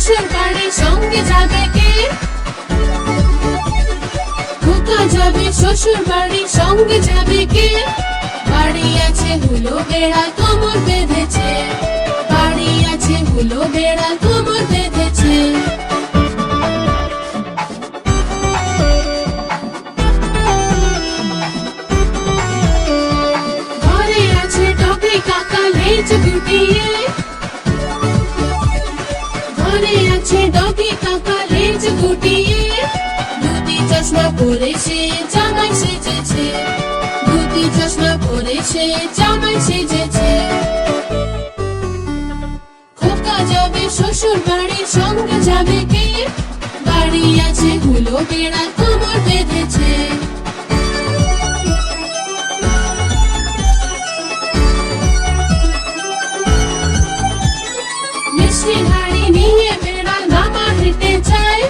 শ্বশুর বাড়ির সঙ্গে যাবে কে? খোকা যাবে শ্বশুর বাড়ির সঙ্গে যাবে কে? বাড়ি আছে হুলো বেড়াল কোমর বেঁধেছে, বাড়ি আছে হুলো বেড়াল কোমর বেঁধেছে। ঘরে আছে ডগি কাকা লেজ গুটিয়ে, ঘরে আছে ডগি কাকা লেজ গুটিয়ে। ধুতি চশমা পরে সে জামাই সেজেছে, ধুতি চশমা পরে সে জামাই সেজেছে। খোকা যাবে শ্বশুর বাড়ির সঙ্গে যাবে কে? বাড়ি আছে হুলো বেড়াল কোমর বেঁধেছে। মিষ্টি হাড়ি নিয়ে বেড়াল মামা হেঁটে যায়,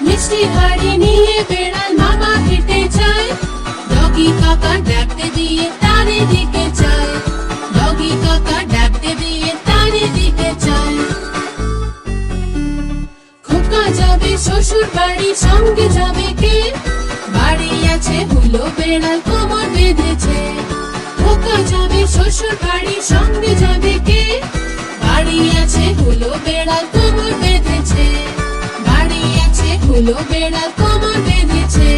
মিষ্টি হাড়ি নিয়ে বেড়াল মামা হেঁটে যায়। ডগি কাকা ডাকতে দিয়ে তারে দিকে যায়, ডগি কাকা ডাকতে দিয়ে তারে দিকে যায়। খোকা যাবে শ্বশুর বাড়ির সঙ্গে যাবে কে? বাড়ি আছে হুলো বেড়াল কোমর বেঁধেছে। খোকা যাবে শ্বশুর বাড়ির সঙ্গে যাবে কে? বাড়ি আছে হুলো বেড়াল কোমর বেঁধেছে, বাড়ি আছে হুলো বেড়াল কোমর বেঁধেছে।